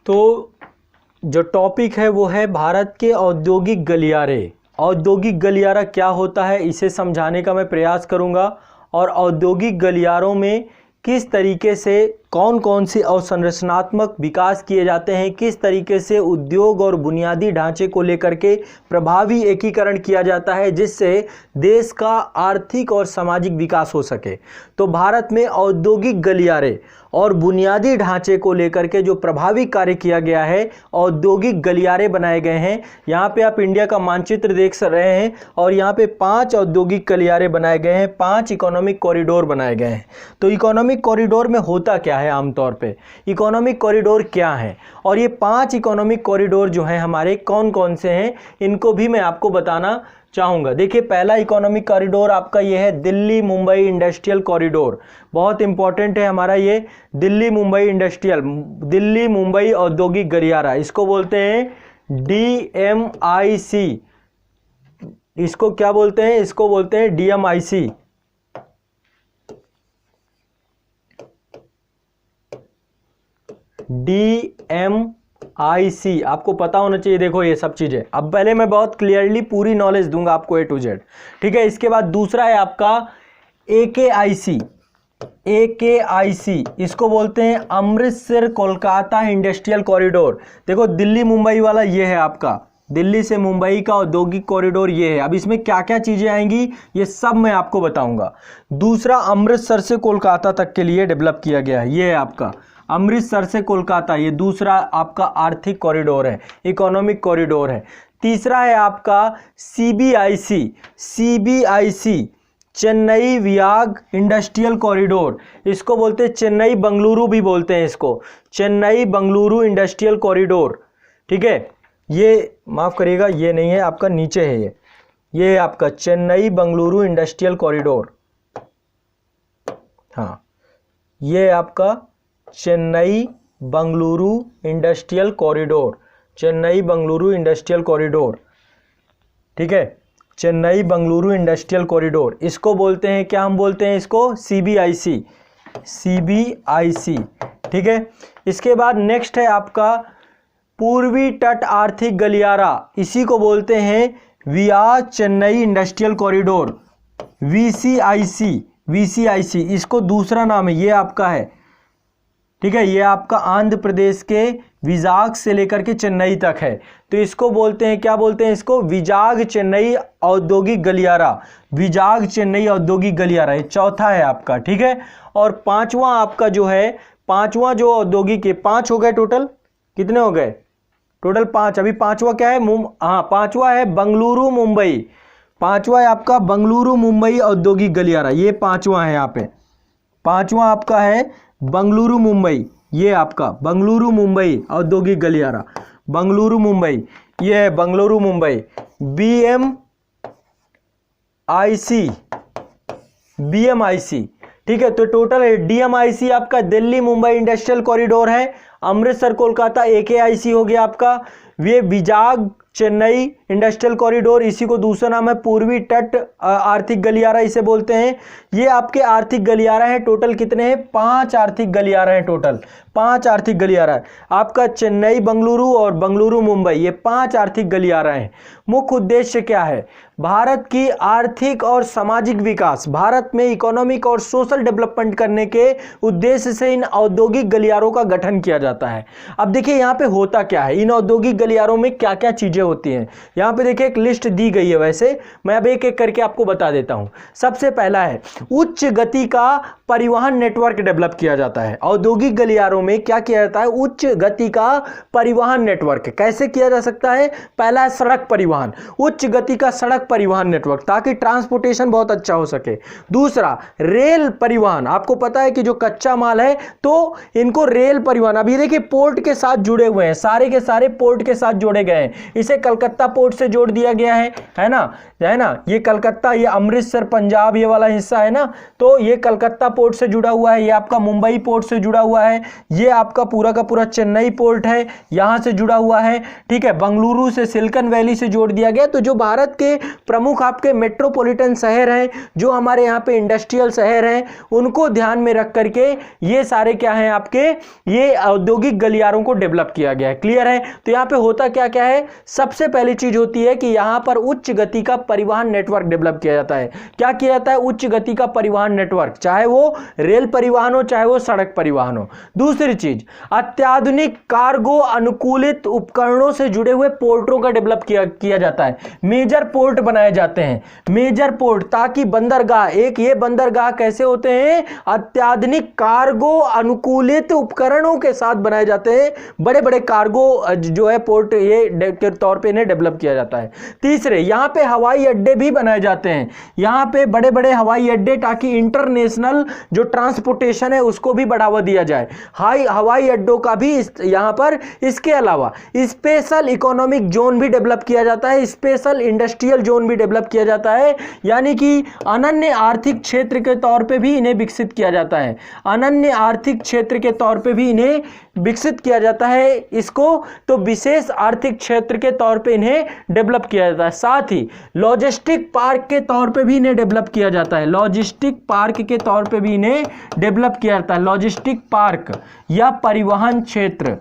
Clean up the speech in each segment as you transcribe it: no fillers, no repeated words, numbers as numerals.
तो जो टॉपिक है वो है भारत के औद्योगिक गलियारे। औद्योगिक गलियारा क्या होता है इसे समझाने का मैं प्रयास करूंगा, और औद्योगिक गलियारों में किस तरीके से कौन कौन से अवसंरचनात्मक विकास किए जाते हैं, किस तरीके से उद्योग और बुनियादी ढांचे को लेकर के प्रभावी एकीकरण किया जाता है जिससे देश का आर्थिक और सामाजिक विकास हो सके। तो भारत में औद्योगिक गलियारे और बुनियादी ढांचे को लेकर के जो प्रभावी कार्य किया गया है, औद्योगिक गलियारे बनाए गए हैं। यहाँ पे आप इंडिया का मानचित्र देख रहे हैं और यहाँ पे 5 औद्योगिक गलियारे बनाए गए हैं, 5 इकोनॉमिक कॉरिडोर बनाए गए हैं। तो इकोनॉमिक कॉरिडोर में होता क्या है, आमतौर पे इकोनॉमिक कॉरिडोर क्या है और ये 5 इकोनॉमिक कॉरिडोर जो हैं हमारे कौन कौन से हैं, इनको भी मैं आपको बताना चाहूंगा। देखिए, पहला इकोनॉमिक कॉरिडोर आपका ये है दिल्ली मुंबई इंडस्ट्रियल कॉरिडोर। बहुत इंपॉर्टेंट है हमारा ये दिल्ली मुंबई औद्योगिक गलियारा, इसको बोलते हैं DMIC। इसको क्या बोलते हैं, इसको बोलते हैं DMIC। DMIC आपको पता होना चाहिए। देखो ये सब चीजें, अब पहले मैं बहुत क्लियरली पूरी नॉलेज दूंगा आपको A to Z, ठीक है। इसके बाद दूसरा है आपका AKIC। इसको बोलते हैं अमृतसर कोलकाता इंडस्ट्रियल कॉरिडोर। देखो दिल्ली मुंबई वाला ये है आपका, दिल्ली से मुंबई का औद्योगिक कॉरिडोर ये है। अब इसमें क्या क्या चीजें आएंगी ये सब मैं आपको बताऊंगा। दूसरा अमृतसर से कोलकाता तक के लिए डेवलप किया गया है, ये है आपका अमृतसर से कोलकाता, ये दूसरा आपका आर्थिक कॉरिडोर है, इकोनॉमिक कॉरिडोर है। तीसरा है आपका CBIC चेन्नई वियाग इंडस्ट्रियल कॉरिडोर। इसको बोलते हैं चेन्नई बंगलुरु भी बोलते हैं, इसको चेन्नई बंगलुरु इंडस्ट्रियल कॉरिडोर, ठीक है। ये माफ करिएगा, ये नहीं है आपका, नीचे है ये आपका चेन्नई बंगलुरु इंडस्ट्रियल कॉरिडोर। हाँ, ये आपका Chennai Bengaluru industrial corridor, Chennai Bengaluru industrial corridor, ठीक है। चेन्नई बंगलुरु इंडस्ट्रियल कॉरिडोर, इसको बोलते हैं क्या, हम बोलते हैं इसको CBIC, ठीक है। इसके बाद नेक्स्ट है आपका पूर्वी तट आर्थिक गलियारा, इसी को बोलते हैं वियाज चेन्नई इंडस्ट्रियल कॉरिडोर, VCIC, इसको दूसरा नाम है, ये आपका है, ठीक है। ये आपका आंध्र प्रदेश के विजाग से लेकर के चेन्नई तक है, तो इसको बोलते हैं क्या, बोलते हैं इसको विजाग चेन्नई औद्योगिक गलियारा, विजाग चेन्नई औद्योगिक गलियारा, ये चौथा है आपका, ठीक है। और पांचवा आपका जो है, पांचवा जो औद्योगिक है, 5 हो गए टोटल, कितने हो गए टोटल 5। अभी पांचवा क्या है, पांचवा है बंगलुरु मुंबई, पांचवा है आपका बंगलुरु मुंबई औद्योगिक गलियारा, ये पांचवा है यहाँ पे। पांचवा आपका है बंगलुरु मुंबई, ये आपका बंगलुरु मुंबई औद्योगिक गलियारा, बंगलुरु मुंबई, ये है बंगलुरु मुंबई। BMIC, ठीक है। तो टोटल है DMIC आपका दिल्ली मुंबई इंडस्ट्रियल कॉरिडोर है, अमृतसर कोलकाता AKIC हो गया आपका, ये विजाग चेन्नई इंडस्ट्रियल कॉरिडोर, इसी को दूसरा नाम है पूर्वी तट आर्थिक गलियारा इसे बोलते हैं। ये आपके आर्थिक गलियारा है, टोटल कितने हैं, 5 आर्थिक गलियारा हैं, टोटल 5 आर्थिक गलियारा है आपका। चेन्नई बंगलुरु और बंगलुरु मुंबई, ये 5 आर्थिक गलियारा हैं। मुख्य उद्देश्य क्या है, भारत की आर्थिक और सामाजिक विकास, भारत में इकोनॉमिक और सोशल डेवलपमेंट करने के उद्देश्य से इन औद्योगिक गलियारों का गठन किया जाता है। अब देखिए यहाँ पे होता क्या है, इन औद्योगिक गलियारों में क्या क्या चीजें होती हैं, यहाँ पे देखिए एक लिस्ट दी गई है, वैसे मैं अब एक एक करके आपको बता देता हूं। सबसे पहला है उच्च गति का परिवहन नेटवर्क डेवलप किया जाता है। औद्योगिक गलियारों में क्या किया जाता है, उच्च गति का परिवहन नेटवर्क। कैसे किया जा सकता है, पहला है सड़क परिवहन, उच्च गति का सड़क परिवहन नेटवर्क, ताकि ट्रांसपोर्टेशन बहुत अच्छा हो सके। दूसरा रेल परिवहन, आपको पता है कि जो कच्चा माल है तो इनको रेल परिवहन, अभी देखिए पोर्ट के साथ जुड़े हुए हैं, सारे के सारे पोर्ट के साथ जोड़े गए हैं। इसे कलकत्ता पोर्ट से जोड़ दिया गया है ना, ये कलकत्ता, ये अमृतसर पंजाब ये वाला हिस्सा है ना, तो ये कलकत्ता पोर्ट से जुड़ा हुआ है, ये आपका मुंबई पोर्ट से जुड़ा हुआ है, ये आपका पूरा का पूरा चेन्नई पोर्ट है, यहां से जुड़ा हुआ है, ठीक है। बंगलुरु से सिलिकॉन वैली से जोड़ दिया गया। तो जो भारत के प्रमुख आपके मेट्रोपॉलिटन शहर हैं, जो हमारे यहाँ पे इंडस्ट्रियल शहर हैं, उनको ध्यान में रख करके ये सारे क्या हैं आपके, ये औद्योगिक गलियारों को डेवलप किया गया है। क्लियर है? तो यहाँ पे होता क्या क्या है, सबसे पहली चीज होती है कि यहाँ पर उच्च गति का परिवहन नेटवर्क डेवलप किया जाता है। क्या किया जाता है? उच्च गति का परिवहन नेटवर्क, चाहे वो रेल परिवहन हो चाहे वो सड़क परिवहन हो। दूसरी चीज, अत्याधुनिक कार्गो अनुकूलित उपकरणों से जुड़े हुए पोर्टों का डेवलप किया जाता है। मेजर पोर्ट बनाए जाते हैं, मेजर पोर्ट, ताकि बंदरगाह, एक ये बंदरगाह कैसे होते हैं, अत्याधुनिक कार्गो अनुकूलित उपकरणों के साथ बनाए जाते हैं। बड़े बड़े कार्गो जो है पोर्ट ये के तौर पे इन्हें डेवलप किया जाता है। तीसरे, यहाँ पे हवाई अड्डे भी बनाए जाते हैं, यहाँ पे बड़े बड़े हवाई अड्डे, ताकि इंटरनेशनल जो ट्रांसपोर्टेशन है उसको भी बढ़ावा दिया जाए। हवाई अड्डों का भी यहाँ पर, इसके अलावा स्पेशल इकोनॉमिक जोन भी डेवलप किया जाता है, स्पेशल इंडस्ट्रियल जोन भी डेवलप किया जाता है, यानी कि अनन्य आर्थिक क्षेत्र के तौर पे भी इन्हें विकसित किया जाता है। अनन्य आर्थिक क्षेत्र के तौर पे भी इन्हें विकसित किया जाता है इसको, तो विशेष आर्थिक क्षेत्र के तौर पे इन्हें डेवलप किया जाता है। साथ ही लॉजिस्टिक पार्क के तौर पे भी इन्हें डेवलप किया जाता है, लॉजिस्टिक पार्क के तौर पे भी इन्हें डेवलप किया जाता है। लॉजिस्टिक पार्क या परिवहन क्षेत्र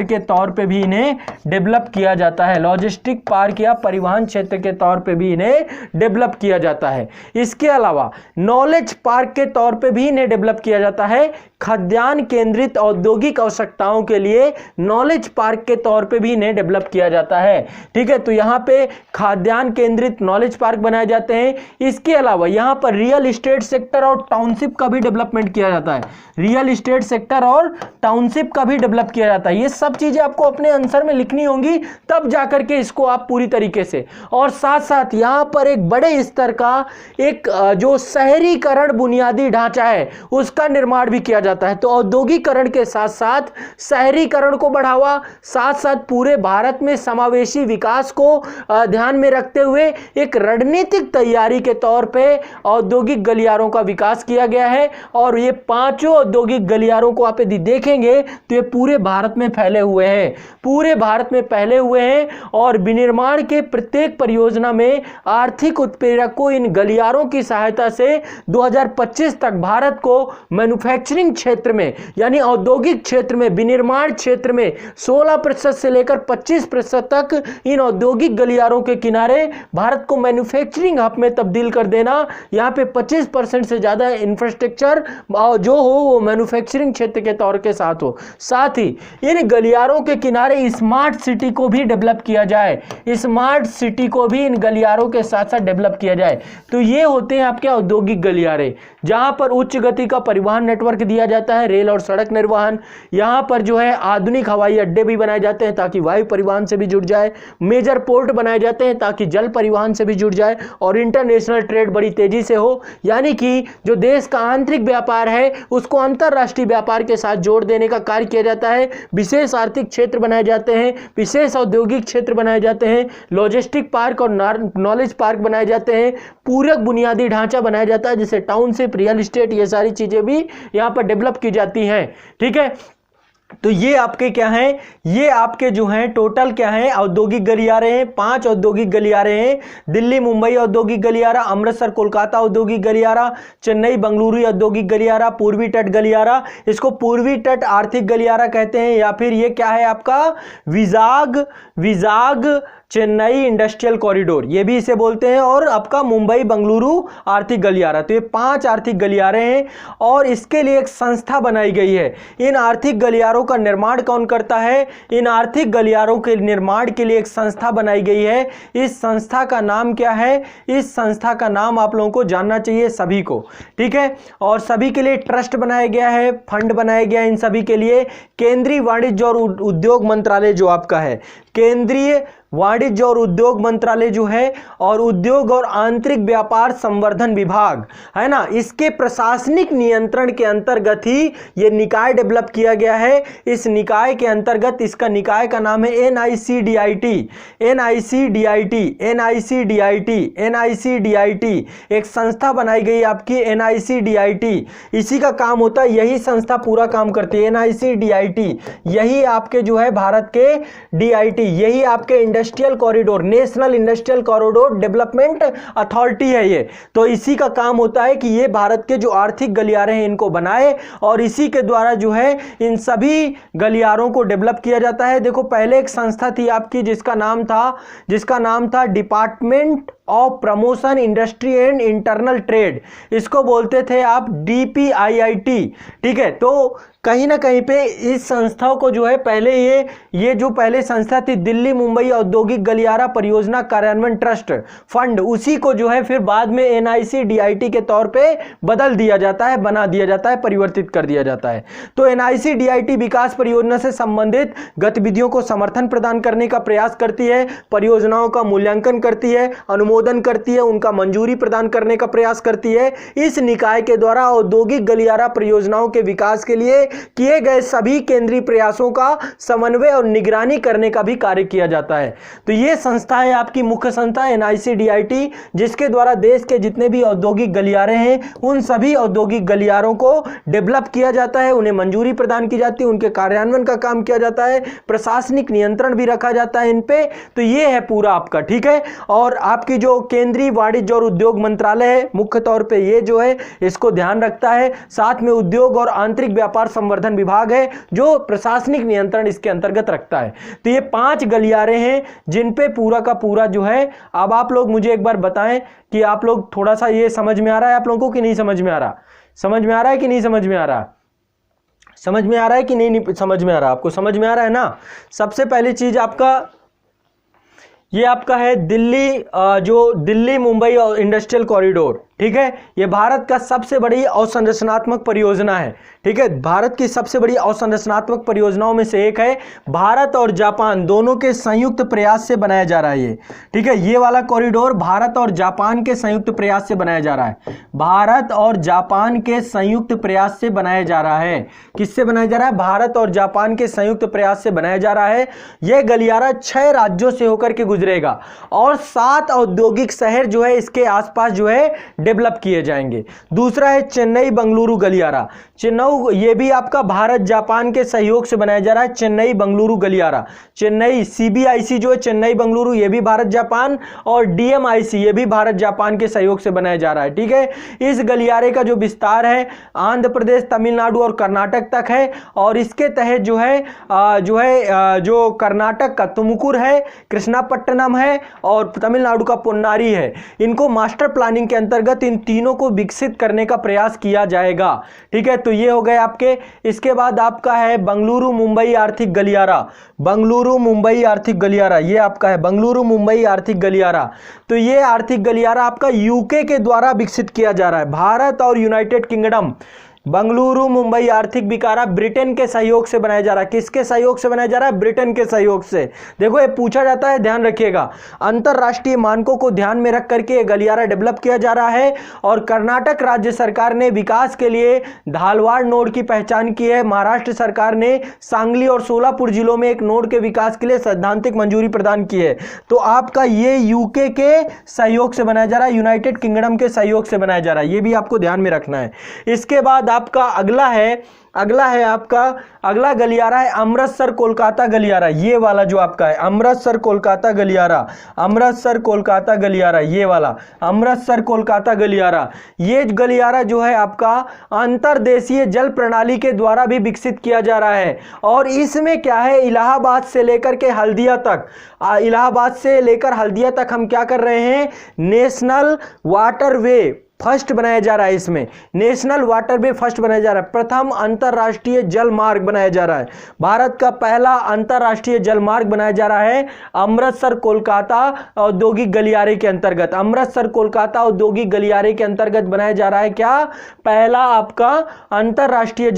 के तौर पे भी इन्हें डेवलप किया जाता है। लॉजिस्टिक पार्क या परिवहन क्षेत्र के तौर पे भी इन्हें डेवलप किया जाता है। इसके अलावा नॉलेज पार्क के तौर पे भी इन्हें डेवलप किया जाता है। खाद्यान्न केंद्रित औद्योगिक आवश्यकताओं के लिए नॉलेज पार्क के तौर पे भी इन्हें डेवलप किया जाता है। ठीक है, तो यहाँ पे खाद्यान्न केंद्रित नॉलेज पार्क बनाए जाते हैं। इसके अलावा यहाँ पर रियल एस्टेट सेक्टर और टाउनशिप का भी डेवलपमेंट किया जाता है। रियल एस्टेट सेक्टर और टाउनशिप का भी डेवलप किया जाता है। ये सब चीजें आपको अपने आंसर में लिखनी होंगी, तब जाकर के इसको आप पूरी तरीके से, और साथ साथ यहाँ पर एक बड़े स्तर का एक जो शहरीकरण बुनियादी ढांचा है उसका निर्माण भी किया जाता है। तो औद्योगिकरण के साथ साथ शहरीकरण को बढ़ावा, साथ साथ पूरे भारत में समावेशी विकास को ध्यान में रखते हुए एक रणनीतिक तैयारी के तौर पे औद्योगिक गलियारों का विकास किया गया है। और ये पांचों औद्योगिक गलियारों को आप यदि देखेंगे तो ये पूरे भारत में फैले हुए हैं, पूरे भारत में फैले हुए हैं। और विनिर्माण के प्रत्येक परियोजना में आर्थिक उत्प्रेरक को इन गलियारों की सहायता से 2025 तक भारत को मैन्युफैक्चरिंग क्षेत्र में, यानी औद्योगिक क्षेत्र में, विनिर्माण क्षेत्र में 16% से लेकर 25% तक इन औद्योगिक गलियारों के किनारे भारत को मैन्युफैक्चरिंग हब में तब्दील कर देना। यहाँ पे 25% से ज्यादा इंफ्रास्ट्रक्चर जो हो वो मैन्युफैक्चरिंग क्षेत्र के तौर के साथ हो। साथ ही इन गलियारों के किनारे स्मार्ट सिटी को भी डेवलप किया जाए, स्मार्ट सिटी को भी इन गलियारों के साथ साथ डेवलप किया जाए। तो ये होते हैं आपके औद्योगिक गलियारे, जहां पर उच्च गति का परिवहन नेटवर्क दिया जाता है, रेल और सड़क निर्वहन। यहां पर जो है आधुनिक हवाई अड्डे भी बनाए जाते हैं ताकि वायु परिवहन से भी जुड़ जाए, मेजर पोर्ट बनाए जाते हैं ताकि जल परिवहन से भी जुड़ जाए, और इंटरनेशनल ट्रेड बड़ी तेजी से हो, यानी कि जो देश का आंतरिक व्यापार है उसको अंतरराष्ट्रीय व्यापार के साथ जोड़ देने का कार्य किया जाता है। विशेष आर्थिक क्षेत्र बनाए जाते हैं, विशेष औद्योगिक क्षेत्र बनाए जाते हैं, लॉजिस्टिक पार्क और नॉलेज पार्क बनाए जाते हैं, पूरक बुनियादी ढांचा बनाया जाता है जैसे टाउनशिप, रियल एस्टेट, ये सारी चीजें भी यहां पर डेवलप की जाती हैं। ठीक है, तो ये आपके क्या हैं, ये आपके जो हैं टोटल क्या हैं, औद्योगिक गलियारे हैं। 5 औद्योगिक गलियारे हैं, दिल्ली मुंबई औद्योगिक गलियारा, अमृतसर कोलकाता औद्योगिक गलियारा, चेन्नई बंगलुरु औद्योगिक गलियारा, पूर्वी तट गलियारा, इसको पूर्वी तट आर्थिक गलियारा कहते हैं, या फिर ये क्या है आपका विजाग चेन्नई इंडस्ट्रियल कॉरिडोर, ये भी इसे बोलते हैं, और आपका मुंबई बंगलुरु आर्थिक गलियारा। तो ये 5 आर्थिक गलियारे हैं और इसके लिए एक संस्था बनाई गई है। इन आर्थिक गलियारों का निर्माण कौन करता है? इन आर्थिक गलियारों के निर्माण के लिए एक संस्था बनाई गई है। इस संस्था का नाम क्या है? इस संस्था का नाम आप लोगों को जानना चाहिए सभी को। ठीक है, और सभी के लिए ट्रस्ट बनाया गया है, फंड बनाया गया है इन सभी के लिए। केंद्रीय वाणिज्य और उद्योग मंत्रालय जो आपका है, केंद्रीय वाणिज्य और उद्योग मंत्रालय जो है, और उद्योग और आंतरिक व्यापार संवर्धन विभाग है ना, इसके प्रशासनिक नियंत्रण के अंतर्गत ही ये निकाय डेवलप किया गया है। इस निकाय के अंतर्गत, इसका निकाय का नाम है NICDIT। एक संस्था बनाई गई आपकी NICDIT, इसी का काम होता है, यही संस्था पूरा काम करती है NICDIT। यही आपके जो है भारत के DIT, यही आपके industrial corridor, national industrial corridor development authority है ये। तो इसी का काम होता है कि ये भारत के जो आर्थिक गलियारे हैं इनको बनाए और इसी के द्वारा जो है इन सभी गलियारों को डेवलप किया जाता है। देखो पहले एक संस्था थी आपकी जिसका नाम था department of promotion industry and internal trade, इसको बोलते थे आप DPIIT। ठीक है, तो कहीं ना कहीं पे इस संस्था को जो है पहले ये जो पहले संस्था थी दिल्ली मुंबई औद्योगिक गलियारा परियोजना कार्यान्वयन ट्रस्ट फंड, उसी को जो है फिर बाद में NICDIT के तौर पे बदल दिया जाता है, बना दिया जाता है, परिवर्तित कर दिया जाता है। तो NICDIT विकास परियोजना से संबंधित गतिविधियों को समर्थन प्रदान करने का प्रयास करती है, परियोजनाओं का मूल्यांकन करती है, अनुमोदन करती है, उनका मंजूरी प्रदान करने का प्रयास करती है। इस निकाय के द्वारा औद्योगिक गलियारा परियोजनाओं के विकास के लिए किए गए सभी केंद्रीय प्रयासों का समन्वय और निगरानी करने का भी कार्य किया जाता है। तो यह संस्था है आपकी मुख्य संस्था NICDIT, जिसके द्वारा देश के जितने भी औद्योगिक गलियारे हैं उन सभी औद्योगिक गलियारों को डेवलप किया जाता है, उन्हें मंजूरी प्रदान की जाती है, उनके कार्यान्वयन का काम किया जाता है, प्रशासनिक नियंत्रण भी रखा जाता है इन पे। तो ये है पूरा आपका, ठीक है। और आपकी जो केंद्रीय वाणिज्य और उद्योग मंत्रालय है मुख्य तौर पे ये जो है इसको ध्यान रखता है। साथ में उद्योग और आंतरिक व्यापार संवर्धन विभाग है जो प्रशासनिक नियंत्रण इसके अंतर्गत रखता है। तो ये 5 गलियारे हैं जिन पे पूरा का पूरा जो है। अब आप लोग मुझे एक बार बताएं कि आप लोग थोड़ा सा ये समझ में आ रहा है आप लोगों को कि नहीं समझ में आ रहा? समझ में आ रहा है कि नहीं समझ में आ रहा? समझ में आ रहा है कि नहीं समझ में आ रहा? आपको समझ में आ रहा है ना? सबसे पहली चीज आपका ये आपका है जो दिल्ली मुंबई इंडस्ट्रियल कॉरिडोर, ठीक है। ये भारत का सबसे बड़ी अवसंरचनात्मक परियोजना है, ठीक है। भारत की सबसे बड़ी अवसंरचनात्मक परियोजनाओं में से एक है। भारत और जापान दोनों के संयुक्त प्रयास से बनाया जा रहा है ये, ठीक है। ये वाला कॉरिडोर भारत और जापान के संयुक्त प्रयास से बनाया जा रहा है। भारत और जापान के संयुक्त प्रयास से बनाया जा रहा है। किससे बनाया जा रहा है? भारत और जापान के संयुक्त प्रयास से बनाया जा रहा है। यह गलियारा 6 राज्यों से होकर के गुजरेगा और 7 औद्योगिक शहर जो है इसके आसपास जो है डेवलप किए जाएंगे। दूसरा है चेन्नई बंगलुरु गलियारा। चेन्नई, ये भी आपका भारत जापान के सहयोग से बनाया जा रहा है। चेन्नई बंगलुरु गलियारा, चेन्नई CBIC जो है चेन्नई बंगलुरु, ये भी भारत जापान, और DMIC ये भी भारत जापान के सहयोग से बनाया जा रहा है, ठीक है। इस गलियारे का जो विस्तार है आंध्र प्रदेश, तमिलनाडु और कर्नाटक तक है और इसके तहत जो कर्नाटक का तुमकुर है, कृष्णापट्टनम है और तमिलनाडु का पोन्नारी है, इनको मास्टर प्लानिंग के अंतर्गत इन तीनों को विकसित करने का प्रयास किया जाएगा, ठीक है। तो ये हो गए आपके। इसके बाद आपका है बंगलुरु मुंबई आर्थिक गलियारा। बंगलुरु मुंबई आर्थिक गलियारा ये आपका है, बंगलुरु मुंबई आर्थिक गलियारा। तो ये आर्थिक गलियारा आपका UK के द्वारा विकसित किया जा रहा है। भारत और यूनाइटेड किंगडम, बंगलुरु मुंबई आर्थिक गलियारा ब्रिटेन के सहयोग से बनाया जा रहा है। किसके सहयोग से बनाया जा रहा है? ब्रिटेन के सहयोग से। देखो ये पूछा जाता है, ध्यान रखिएगा। अंतरराष्ट्रीय मानकों को ध्यान में रख करके ये गलियारा डेवलप किया जा रहा है और कर्नाटक राज्य सरकार ने विकास के लिए धालवाड़ नोड की पहचान की है। महाराष्ट्र सरकार ने सांगली और सोलापुर जिलों में एक नोड के विकास के लिए सैद्धांतिक मंजूरी प्रदान की है। तो आपका ये UK के सहयोग से बनाया जा रहा है, यूनाइटेड किंगडम के सहयोग से बनाया जा रहा है, ये भी आपको ध्यान में रखना है। इसके बाद आपका अगला गलियारा है अमृतसर कोलकाता गलियारा। ये वाला जो आपका है अमृतसर कोलकाता गलियारा, अमृतसर कोलकाता गलियारा, ये वाला अमृतसर कोलकाता गलियारा। ये गलियारा जो है आपका अंतर्देशीय जल प्रणाली के द्वारा भी विकसित किया जा रहा है और इसमें क्या है, इलाहाबाद से लेकर हल्दिया तक हम क्या कर रहे हैं, नेशनल वाटरवे फर्स्ट बनाया जा रहा है। इसमें नेशनल वाटरवे फर्स्ट बनाया जा रहा है, प्रथम अंतरराष्ट्रीय जल मार्ग बनाया जा रहा है। भारत का पहला अंतरराष्ट्रीय जल मार्ग बनाया जा रहा है अमृतसर कोलकाता औद्योगिक गलियारे के अंतर्गत। अमृतसर कोलकाता औद्योगिक गलियारे के अंतर्गत बनाया जा रहा है क्या, पहला आपका अंतरदेशीय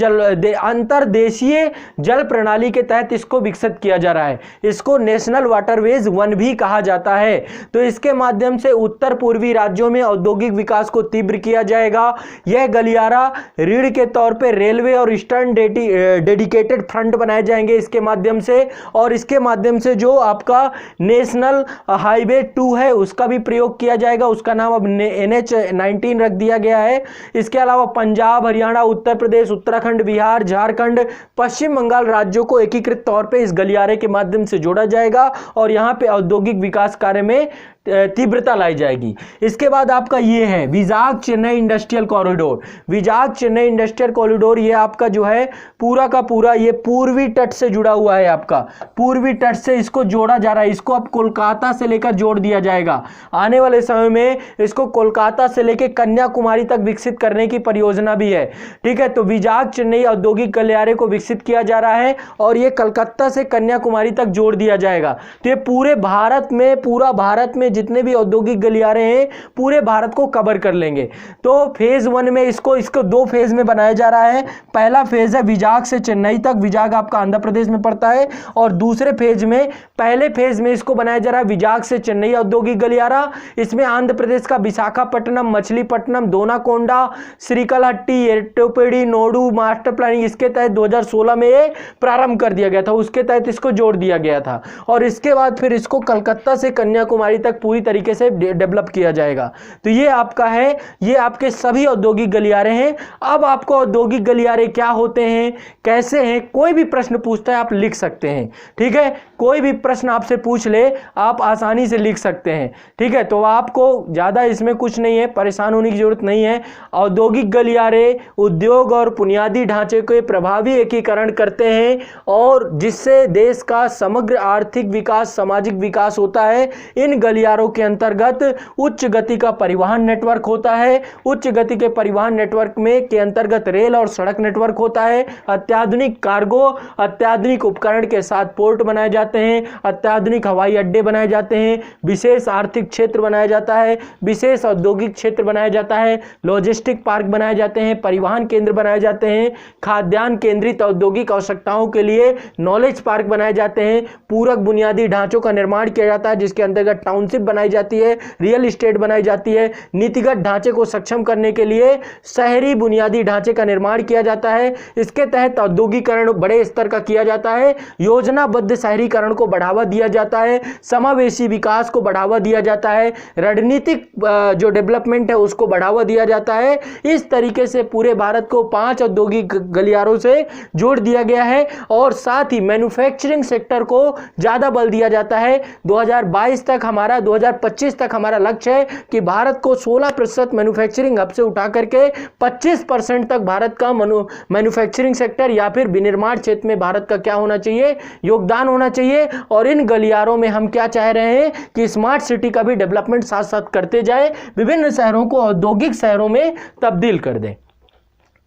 जल प्रणाली के तहत इसको विकसित किया जा रहा है। इसको नेशनल वाटरवेज 1 भी कहा जाता है। तो इसके माध्यम से उत्तर पूर्वी राज्यों में औद्योगिक विकास को तीव्र किया जाएगा। यह गलियारा रीढ़ के तौर पे रेलवे और ईस्टर्न डेडिकेटेड फ्रंट बनाए जाएंगे इसके माध्यम से, और इसके माध्यम से जो आपका नेशनल हाईवे 2 है उसका भी प्रयोग किया जाएगा। उसका नाम अब NH-19 रख दिया गया है। इसके अलावा पंजाब, हरियाणा, उत्तर प्रदेश, उत्तराखंड, बिहार, झारखंड, पश्चिम बंगाल राज्यों को एकीकृत तौर पे इस गलियारे के माध्यम से जोड़ा जाएगा और यहां पे औद्योगिक विकास कार्य में तीव्रता लाई जाएगी। इसके बाद आपका ये है Vizag Chennai industrial corridor. Vizag Chennai industrial corridor ये आपका जो है पूरा का पूरा ये पूर्वी तट से जुड़ा हुआ है। आपका पूर्वी तट से इसको जोड़ा जा रहा है। इसको अब कोलकाता से लेकर जोड़ दिया जाएगा। आने वाले समय में इसको कोलकाता से लेकर कन्याकुमारी तक विकसित करने की परियोजना भी है। ठीक है, तो विजाग चेन्नई औद्योगिक गलियारे को विकसित किया जा रहा है और ये कलकत्ता से कन्याकुमारी तक जोड़ दिया जाएगा। तो ये पूरे भारत में, पूरा भारत में जितने भी औद्योगिक गलियारे हैं पूरे भारत को कवर कर लेंगे। तो फेज 1 में इसको 2 फेज में बनाया जा रहा है। पहला फेज है विजाग से चेन्नई तक, विजाग आपका आंध्र प्रदेश में पड़ता है, और दूसरे फेज में, पहले फेज में इसको बनाया जा रहा है विजाग से चेन्नई औद्योगिक गलियारा। इसमें आंध्र प्रदेश का विशाखापट्टनम, मछलीपट्टनम, दोनाकोंडा, श्रीकलहट्टी, एट्टोपेडी, नोडू मास्टर प्लानिंग, इसके तहत 2016 में ये प्रारंभ कर दिया गया था। उसके तहत इसको जोड़ दिया गया था और इसके बाद फिर इसको कलकत्ता से कन्याकुमारी तक पूरी तरीके से डेवलप किया जाएगा। तो ये आपका है, ये आपके सभी औद्योगिक गलियारे हैं। अब आपको औद्योगिक गलियारे क्या होते हैं, कैसे हैं, कोई भी प्रश्न पूछता है आप लिख सकते हैं। ठीक है, कोई भी प्रश्न आपसे पूछ ले आप आसानी से लिख सकते हैं। ठीक है, तो आपको ज्यादा इसमें कुछ नहीं है, परेशान होने की जरूरत नहीं है। औद्योगिक गलियारे उद्योग और बुनियादी ढांचे के प्रभावी एकीकरण करते हैं और जिससे देश का समग्र आर्थिक विकास, सामाजिक विकास होता है। इन गलियारों के अंतर्गत उच्च गति का परिवहन नेटवर्क होता है। उच्च गति के परिवहन नेटवर्क में के अंतर्गत रेल और सड़क नेटवर्क होता है। अत्याधुनिक कार्गो, अत्याधुनिक उपकरण के साथ पोर्ट बनाए जाते हैं। अत्याधुनिक हवाई अड्डे बनाए जाते हैं। विशेष आर्थिक क्षेत्र बनाया जाता है। विशेष औद्योगिक क्षेत्र बनाया जाता है। लॉजिस्टिक पार्क बनाए जाते हैं। परिवहन केंद्र बनाए जाते हैं। खाद्यान्न केंद्रित औद्योगिक आवश्यकताओं के लिए नॉलेज पार्क बनाए जाते हैं। पूरक बुनियादी ढांचों का निर्माण किया जाता है जिसके अंतर्गत टाउनशिप बनाई जाती है, रियल एस्टेट बनाई जाती है। नीतिगत ढांचे को सक्षम करने के लिए शहरी बुनियादी ढांचे का निर्माण किया जाता है। इसके तहत औद्योगिकरण बड़े स्तर का किया जाता है। योजनाबद्ध शहरीकरण को बढ़ावा दिया जाता है। समावेशी विकास को बढ़ावा दिया जाता है। रणनीतिक जो डेवलपमेंट है उसको बढ़ावा दिया जाता है। इस तरीके से पूरे भारत को 5 औद्योगिक गलियारों से जोड़ दिया गया है और साथ ही मैन्युफैक्चरिंग सेक्टर को ज्यादा बल दिया जाता है। 2022 तक हमारा 2025 तक हमारा लक्ष्य है कि भारत को 16% मैन्युफैक्चरिंग हब से उठा करके 25% तक भारत का मैन्युफैक्चरिंग सेक्टर या फिर विनिर्माण क्षेत्र में भारत का क्या होना चाहिए, योगदान होना चाहिए। और इन गलियारों में हम क्या चाह रहे हैं कि स्मार्ट सिटी का भी डेवलपमेंट साथ साथ करते जाए, विभिन्न शहरों को औद्योगिक शहरों में तब्दील कर दें।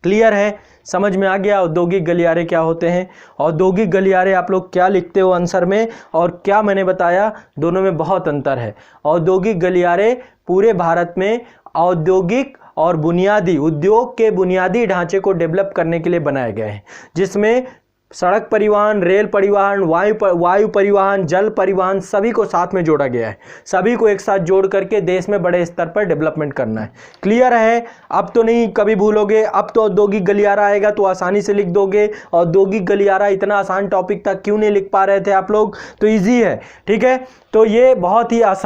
क्लियर है, समझ में आ गया औद्योगिक गलियारे क्या होते हैं। औद्योगिक गलियारे आप लोग क्या लिखते हो आंसर में और क्या मैंने बताया, दोनों में बहुत अंतर है। औद्योगिक गलियारे पूरे भारत में औद्योगिक और बुनियादी उद्योग के बुनियादी ढांचे को डेवलप करने के लिए बनाए गए हैं, जिसमें सड़क परिवहन, रेल परिवहन, वायु परिवहन, जल परिवहन सभी को साथ में जोड़ा गया है। सभी को एक साथ जोड़ करके देश में बड़े स्तर पर डेवलपमेंट करना है। क्लियर है, अब तो नहीं कभी भूलोगे। अब तो औद्योगिक गलियारा आएगा तो आसानी से लिख दोगे। औद्योगिक गलियारा इतना आसान टॉपिक था, क्यों नहीं लिख पा रहे थे आप लोग, तो ईजी है। ठीक है, तो ये बहुत ही आसान